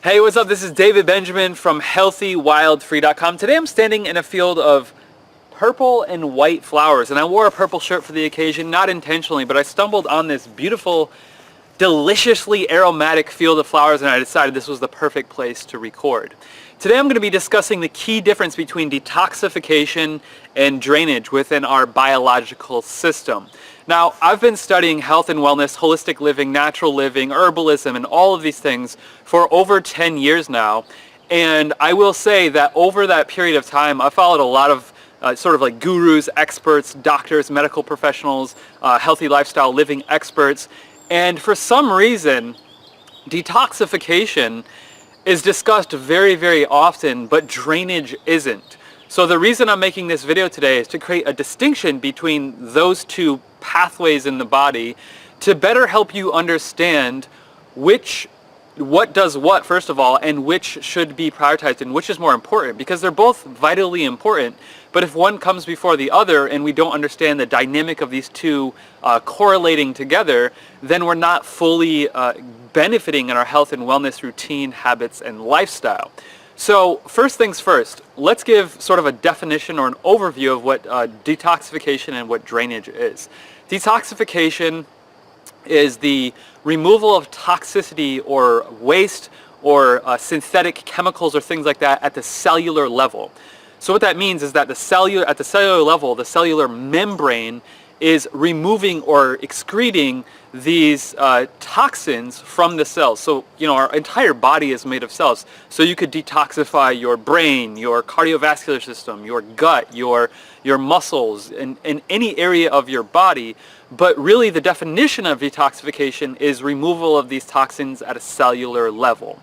Hey, what's up? This is David Benjamin from HealthyWildFree.com. Today I'm standing in a field of purple and white flowers, and I wore a purple shirt for the occasion, not intentionally, but I stumbled on this beautiful, deliciously aromatic field of flowers, and I decided this was the perfect place to record. Today I'm going to be discussing the key difference between detoxification and drainage within our biological system. Now, I've been studying health and wellness, holistic living, natural living, herbalism, and all of these things for over 10 years now. And I will say that over that period of time, I followed a lot of sort of like gurus, experts, doctors, medical professionals, healthy lifestyle living experts. And for some reason, detoxification is discussed very, very often, but drainage isn't. So the reason I'm making this video today is to create a distinction between those two pathways in the body to better help you understand what does what, first of all, and which should be prioritized and which is more important, because they're both vitally important. But if one comes before the other and we don't understand the dynamic of these two correlating together, then we're not fully benefiting in our health and wellness routine, habits, and lifestyle. So first things first, let's give sort of a definition or an overview of what detoxification and what drainage is. Detoxification is the removal of toxicity or waste or synthetic chemicals or things like that at the cellular level. So what that means is that at the cellular level, the cellular membrane is removing or excreting these toxins from the cells. So, our entire body is made of cells. So you could detoxify your brain, your cardiovascular system, your gut, your muscles, and in any area of your body. But really the definition of detoxification is removal of these toxins at a cellular level.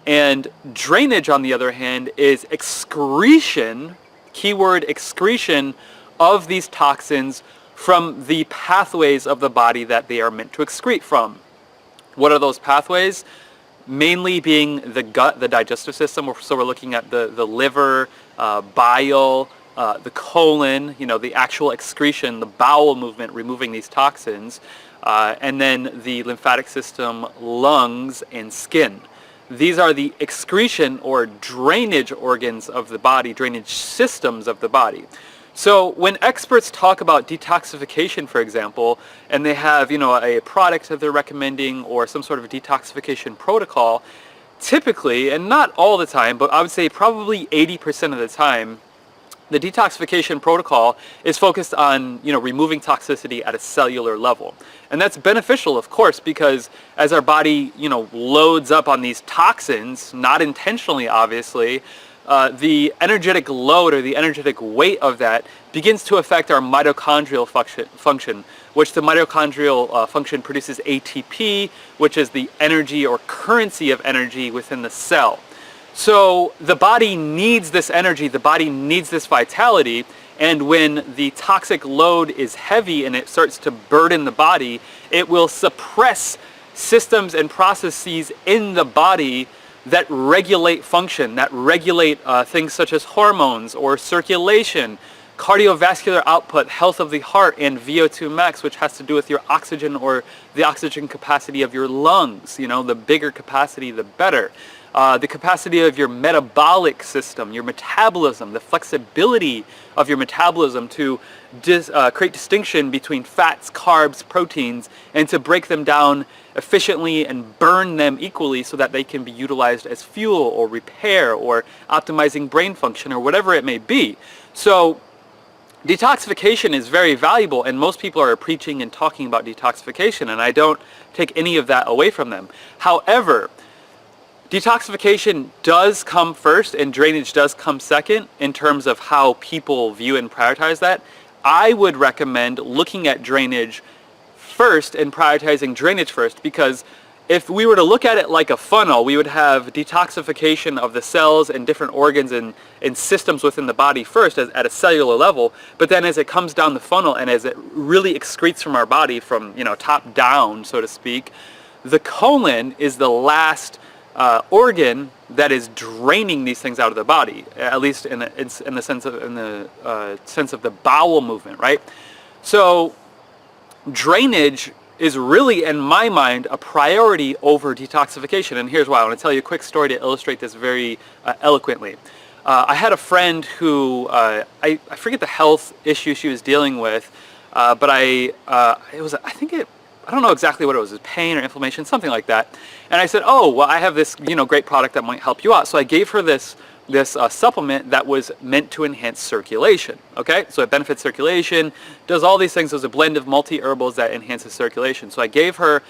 And drainage, on the other hand, is excretion, keyword excretion, of these toxins from the pathways of the body that they are meant to excrete from. What are those pathways? Mainly being the gut, the digestive system. So we're looking at the liver, bile, the colon, the actual excretion, the bowel movement, removing these toxins, and then the lymphatic system, lungs, and skin. These are the excretion or drainage organs of the body, drainage systems of the body. So when experts talk about detoxification, for example, and they have, a product that they're recommending or some sort of detoxification protocol, typically, and not all the time, but I would say probably 80% of the time, the detoxification protocol is focused on, removing toxicity at a cellular level. And that's beneficial, of course, because as our body, loads up on these toxins, not intentionally, obviously, the energetic load or the energetic weight of that begins to affect our mitochondrial function, which the mitochondrial function produces ATP, which is the energy or currency of energy within the cell. So the body needs this energy, the body needs this vitality, and when the toxic load is heavy and it starts to burden the body, it will suppress systems and processes in the body that regulate function, that regulate things such as hormones or circulation, cardiovascular output, health of the heart, and VO2 max, which has to do with your oxygen or the oxygen capacity of your lungs. The bigger capacity, the better. The capacity of your metabolic system, your metabolism, the flexibility of your metabolism to create distinction between fats, carbs, proteins, and to break them down efficiently and burn them equally so that they can be utilized as fuel or repair or optimizing brain function or whatever it may be. So detoxification is very valuable, and most people are preaching and talking about detoxification, and I don't take any of that away from them. However, detoxification does come first and drainage does come second in terms of how people view and prioritize that. I would recommend looking at drainage first and prioritizing drainage first, because if we were to look at it like a funnel, we would have detoxification of the cells and different organs and systems within the body first at a cellular level, but then as it comes down the funnel and as it really excretes from our body from top down, so to speak, the colon is the last organ that is draining these things out of the body, at least in the sense of the bowel movement, right? So drainage is really, in my mind, a priority over detoxification. And here's why. I want to tell you a quick story to illustrate this very eloquently. I had a friend who, I forget the health issue she was dealing with, but I don't know exactly what it was pain or inflammation, something like that. And I said, oh, well, I have this, great product that might help you out. So I gave her this supplement that was meant to enhance circulation. Okay, so it benefits circulation, does all these things. There's a blend of multi-herbals that enhances circulation. So I gave her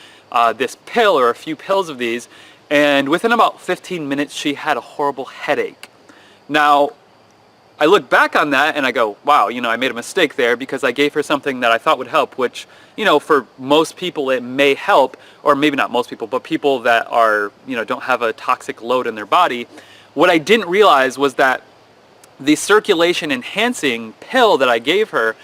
this pill, or a few pills of these, and within about 15 minutes she had a horrible headache. Now, I look back on that and I go, wow, I made a mistake there, because I gave her something that I thought would help, which, for most people it may help, or maybe not most people, but people that are, don't have a toxic load in their body. What I didn't realize was that the circulation enhancing pill that I gave her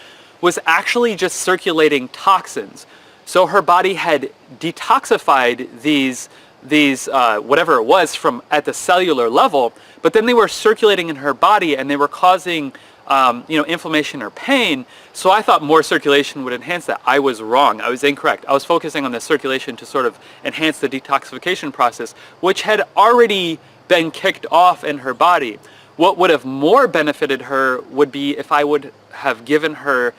was actually just circulating toxins. So her body had detoxified these whatever it was from at the cellular level, but then they were circulating in her body and they were causing inflammation or pain. So I thought more circulation would enhance that. I was wrong. I was incorrect. I was focusing on the circulation to sort of enhance the detoxification process, which had already been kicked off in her body. What would have more benefited her would be if I would have given her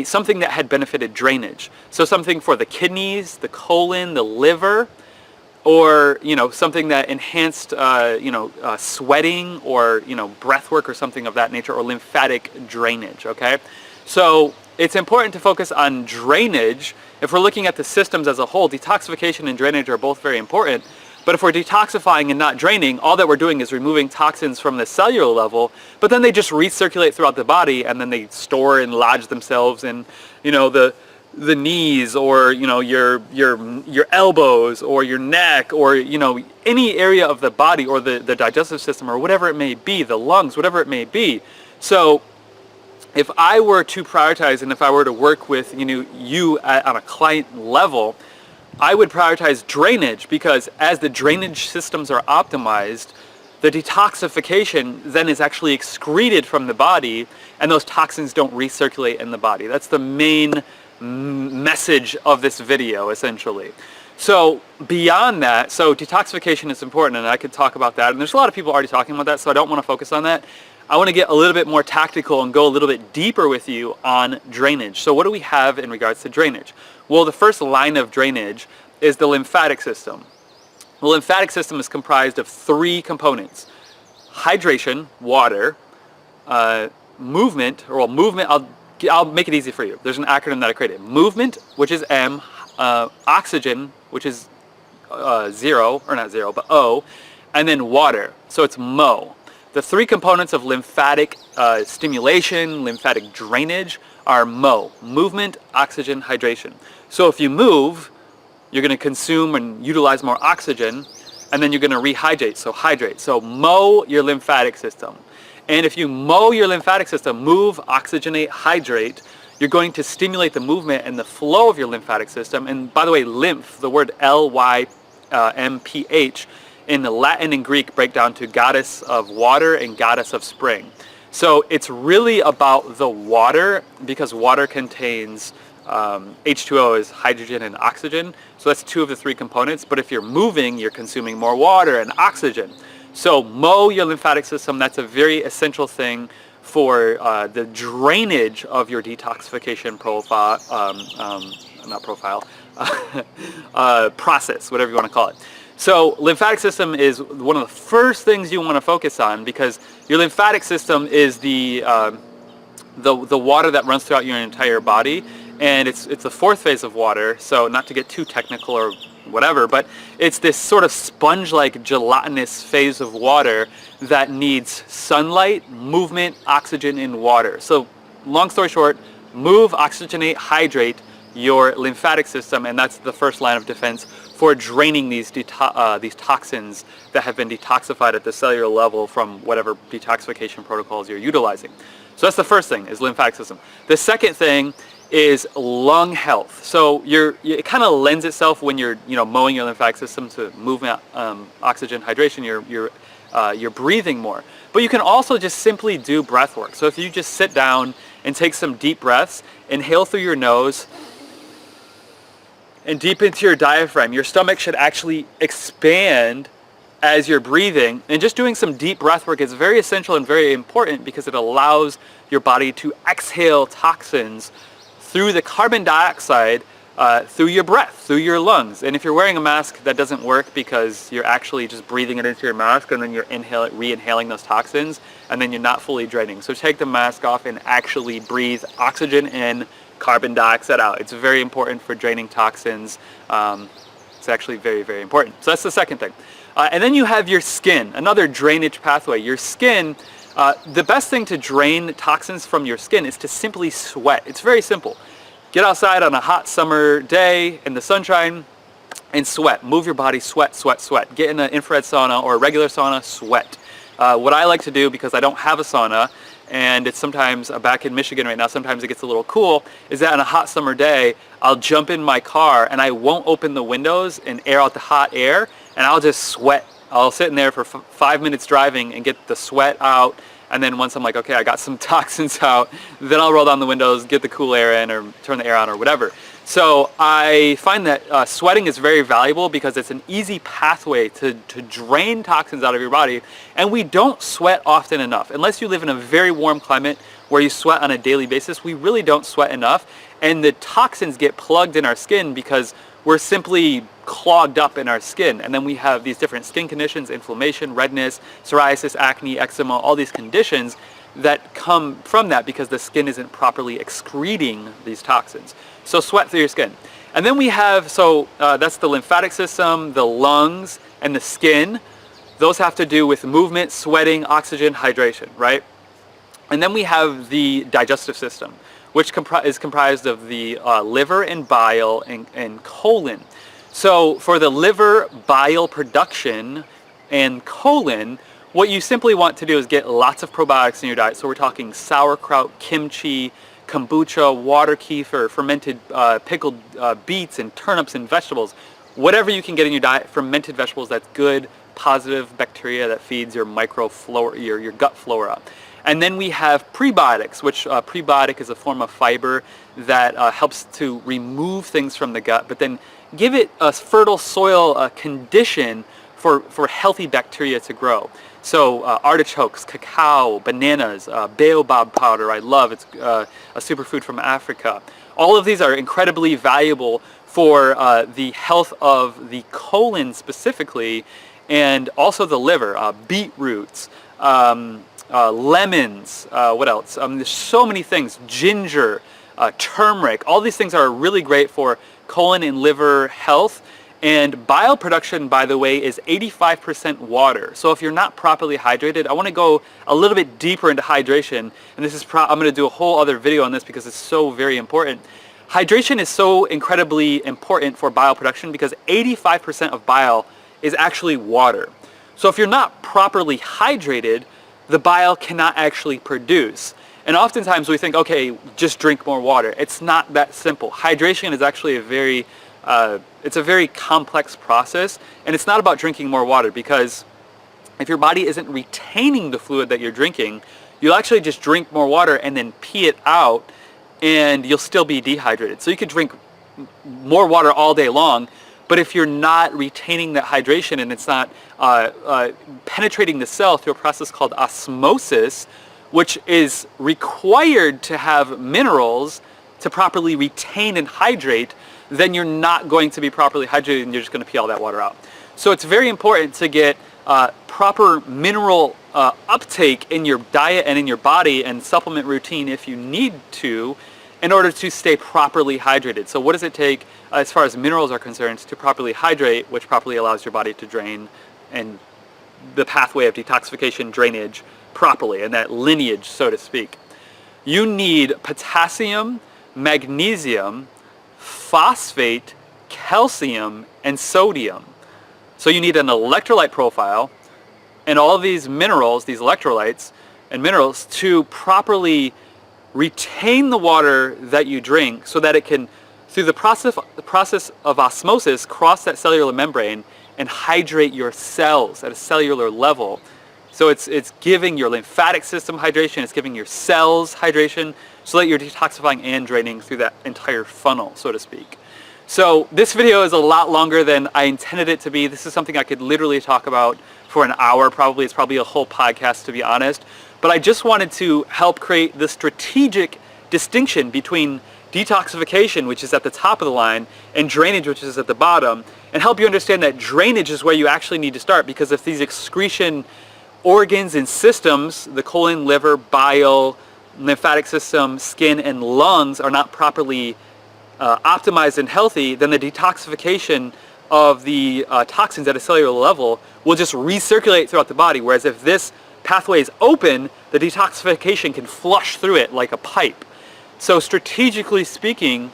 something that had benefited drainage. So something for the kidneys, the colon, the liver, or something that enhanced sweating, or breath work, or something of that nature, or lymphatic drainage. Okay, so it's important to focus on drainage. If we're looking at the systems as a whole, detoxification and drainage are both very important. But if we're detoxifying and not draining, all that we're doing is removing toxins from the cellular level, but then they just recirculate throughout the body, and then they store and lodge themselves in the knees, or your elbows, or your neck, or any area of the body, or the digestive system, or whatever it may be, the lungs, whatever it may be. So if I were to prioritize, and if I were to work with you on a client level, I would prioritize drainage, because as the drainage systems are optimized, the detoxification then is actually excreted from the body, and those toxins don't recirculate in the body. That's the main message of this video, essentially. So beyond that, so detoxification is important, and I could talk about that, and there's a lot of people already talking about that, so I don't want to focus on that. I want to get a little bit more tactical and go a little bit deeper with you on drainage. So what do we have in regards to drainage? Well, the first line of drainage is the lymphatic system. The lymphatic system is comprised of 3 components: hydration, water, movement, I'll make it easy for you. There's an acronym that I created. Movement, which is M, oxygen, which is O, and then water, so it's MO. The 3 components of lymphatic stimulation, lymphatic drainage, are MO: movement, oxygen, hydration. So if you move, you're going to consume and utilize more oxygen, and then you're going to rehydrate, so hydrate. So mow your lymphatic system. And if you mow your lymphatic system, move, oxygenate, hydrate, you're going to stimulate the movement and the flow of your lymphatic system. And by the way, lymph, the word L-Y-M-P-H, in the Latin and Greek break down to goddess of water and goddess of spring. So it's really about the water, because water contains H2O is hydrogen and oxygen. So that's 2 of the 3 components. But if you're moving, you're consuming more water and oxygen. So mow your lymphatic system. That's a very essential thing for the drainage of your detoxification process, whatever you want to call it. So lymphatic system is one of the first things you want to focus on, because your lymphatic system is the water that runs throughout your entire body, and it's the 4th phase of water. So not to get too technical or whatever, but it's this sort of sponge-like gelatinous phase of water that needs sunlight, movement, oxygen, and water. So long story short, move, oxygenate, hydrate your lymphatic system, and that's the first line of defense for draining these toxins that have been detoxified at the cellular level from whatever detoxification protocols you're utilizing. So that's the first thing, is lymphatic system. The second thing is lung health. So it kind of lends itself when you're mowing your lymphatic system to movement, oxygen, hydration. You're breathing more. But you can also just simply do breath work. So if you just sit down and take some deep breaths, inhale through your nose, and deep into your diaphragm. Your stomach should actually expand as you're breathing, and just doing some deep breath work is very essential and very important because it allows your body to exhale toxins through the carbon dioxide through your breath, through your lungs. And if you're wearing a mask, that doesn't work because you're actually just breathing it into your mask and then you're re-inhaling those toxins, and then you're not fully draining. So take the mask off and actually breathe oxygen in, carbon dioxide out. It's very important for draining toxins. It's actually very, very important. So that's the second thing. And then you have your skin, another drainage pathway. Your skin, the best thing to drain toxins from your skin is to simply sweat. It's very simple. Get outside on a hot summer day in the sunshine and sweat. Move your body, sweat, sweat, sweat. Get in an infrared sauna or a regular sauna, sweat. What I like to do, because I don't have a sauna, and it's sometimes, back in Michigan right now, sometimes it gets a little cool, is that on a hot summer day, I'll jump in my car and I won't open the windows and air out the hot air, and I'll just sweat. I'll sit in there for 5 minutes driving and get the sweat out, and then once I'm like, okay, I got some toxins out, then I'll roll down the windows, get the cool air in, or turn the air on, or whatever. So I find that sweating is very valuable because it's an easy pathway to drain toxins out of your body, and we don't sweat often enough. Unless you live in a very warm climate where you sweat on a daily basis, we really don't sweat enough, and the toxins get plugged in our skin because we're simply clogged up in our skin. And then we have these different skin conditions, inflammation, redness, psoriasis, acne, eczema, all these conditions that come from that because the skin isn't properly excreting these toxins. So sweat through your skin. And then we have, that's the lymphatic system, the lungs, and the skin. Those have to do with movement, sweating, oxygen, hydration, right? And then we have the digestive system, which is comprised of the liver and bile and colon. So for the liver, bile production, and colon, what you simply want to do is get lots of probiotics in your diet. So we're talking sauerkraut, kimchi, kombucha, water kefir, fermented pickled beets and turnips and vegetables. Whatever you can get in your diet, fermented vegetables, that's good, positive bacteria that feeds your microflora, your gut flora. And then we have prebiotics, which prebiotic is a form of fiber that helps to remove things from the gut, but then give it a fertile soil condition for healthy bacteria to grow. So artichokes, cacao, bananas, baobab powder, I love. It's a superfood from Africa. All of these are incredibly valuable for the health of the colon specifically, and also the liver. Beetroots, lemons, what else? There's so many things. Ginger, turmeric, all these things are really great for colon and liver health. And bile production, by the way, is 85% water. So if you're not properly hydrated, I want to go a little bit deeper into hydration. And this is I'm going to do a whole other video on this because it's so very important. Hydration is so incredibly important for bile production because 85% of bile is actually water. So if you're not properly hydrated, the bile cannot actually produce. And oftentimes we think, okay, just drink more water. It's not that simple. Hydration is actually it's a very complex process, and it's not about drinking more water, because if your body isn't retaining the fluid that you're drinking, you'll actually just drink more water and then pee it out, and you'll still be dehydrated. So you could drink more water all day long, but if you're not retaining that hydration and it's not penetrating the cell through a process called osmosis, which is required to have minerals to properly retain and hydrate, then you're not going to be properly hydrated and you're just going to pee all that water out. So it's very important to get proper mineral uptake in your diet and in your body, and supplement routine if you need to, in order to stay properly hydrated. So what does it take as far as minerals are concerned to properly hydrate, which properly allows your body to drain, and the pathway of detoxification, drainage properly, and that lineage, so to speak? You need potassium, magnesium, phosphate, calcium, and sodium. So you need an electrolyte profile and all of these minerals, these electrolytes and minerals, to properly retain the water that you drink so that it can, through the process of osmosis, cross that cellular membrane and hydrate your cells at a cellular level. So it's giving your lymphatic system hydration, it's giving your cells hydration, so that you're detoxifying and draining through that entire funnel, so to speak. So this video is a lot longer than I intended it to be. This is something I could literally talk about for an hour probably. It's probably a whole podcast, to be honest. But I just wanted to help create the strategic distinction between detoxification, which is at the top of the line, and drainage, which is at the bottom, and help you understand that drainage is where you actually need to start, because if these excretion organs and systems, the colon, liver, bile, lymphatic system, skin, and lungs are not properly optimized and healthy, then the detoxification of the toxins at a cellular level will just recirculate throughout the body. Whereas if this pathway is open, the detoxification can flush through it like a pipe. So strategically speaking,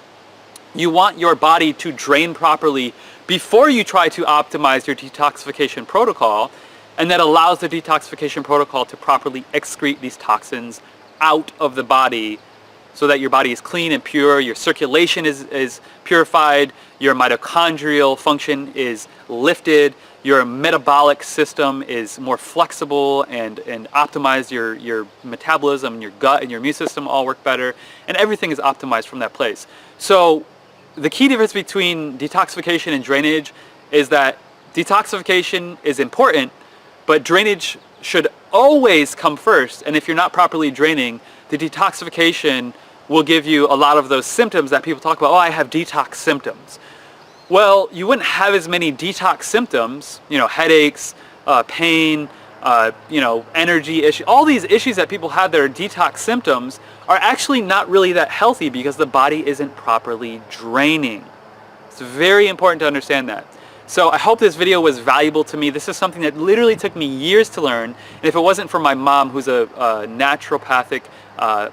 you want your body to drain properly before you try to optimize your detoxification protocol, and that allows the detoxification protocol to properly excrete these toxins out of the body so that your body is clean and pure, your circulation is purified, your mitochondrial function is lifted, your metabolic system is more flexible and optimized, your metabolism and your gut and your immune system all work better, and everything is optimized from that place. So the key difference between detoxification and drainage is that detoxification is important, but drainage should always come first. And if you're not properly draining, the detoxification will give you a lot of those symptoms that people talk about. Oh, I have detox symptoms. Well, you wouldn't have as many detox symptoms, headaches, pain, energy issues. All these issues that people have that are detox symptoms are actually not really that healthy because the body isn't properly draining. It's very important to understand that. So I hope this video was valuable to me. This is something that literally took me years to learn. And if it wasn't for my mom, who's a naturopathic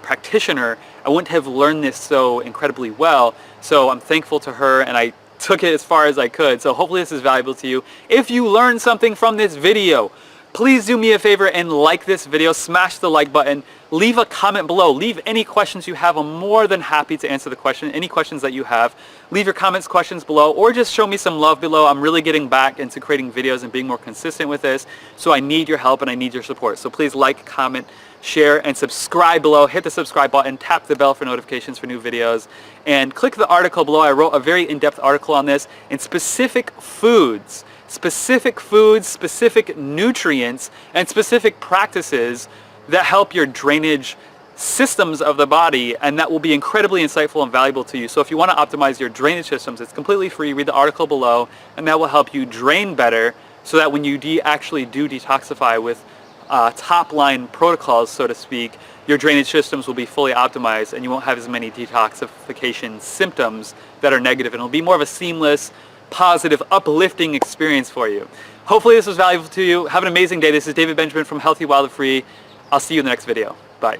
practitioner, I wouldn't have learned this so incredibly well. So I'm thankful to her, and I took it as far as I could. So hopefully this is valuable to you. If you learned something from this video, please do me a favor and like this video, smash the like button, leave a comment below, leave any questions you have. I'm more than happy to answer the question, any questions that you have. Leave your questions below, or just show me some love below. I'm really getting back into creating videos and being more consistent with this, so I need your help and I need your support. So please like, comment, share, and subscribe below. Hit the subscribe button, tap the bell for notifications for new videos, and click the article below. I wrote a very in-depth article on this and specific foods, specific nutrients, and specific practices that help your drainage systems of the body, and that will be incredibly insightful and valuable to you. So if you want to optimize your drainage systems, it's completely free. Read the article below, and that will help you drain better, so that when you actually do detoxify with top-line protocols, so to speak, your drainage systems will be fully optimized and you won't have as many detoxification symptoms that are negative, and it'll be more of a seamless, positive, uplifting experience for you. Hopefully this was valuable to you. Have an amazing day. This is David Benjamin from Healthy Wild and Free. I'll see you in the next video. Bye.